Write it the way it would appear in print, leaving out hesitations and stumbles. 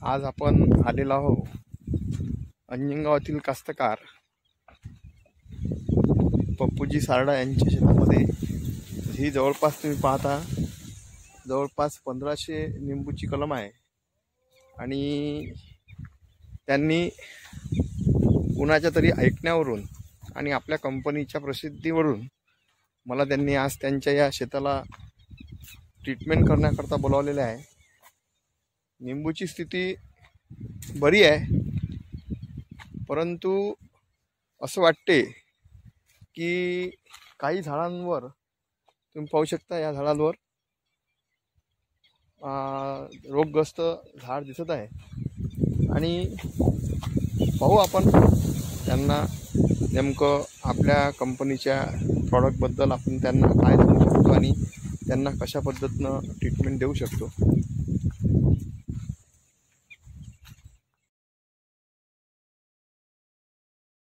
आज आपण आलेलो आहोत अंजनगावातील कास्तकार पप्पूजी सारडा यांच्या शेतामध्ये। ही जवळपास तुम्ही पाहता जवळपास 1500 निंबूची कलम आहे आणि त्यांनी कुणाच्या तरी ऐकण्यावरून आणि आपल्या कंपनीच्या प्रसिद्धीवरून मला त्यांनी आज त्यांच्या या शेताला ट्रीटमेंट करण्याकरता बोलावलेले आहे। निंबूची स्थिती बरी आहे, परंतु असं वाटते की काही झाडांवर तुम्ही पाहू शकता, या झाडांवर रोगग्रस्त झाड दिसत आहे आणि पाहू आपण त्यांना नेमकं आपल्या कंपनीच्या प्रॉडक्टबद्दल आपण त्यांना काय सांगू शकतो आणि त्यांना कशा पद्धतीनं ट्रीटमेंट देऊ शकतो।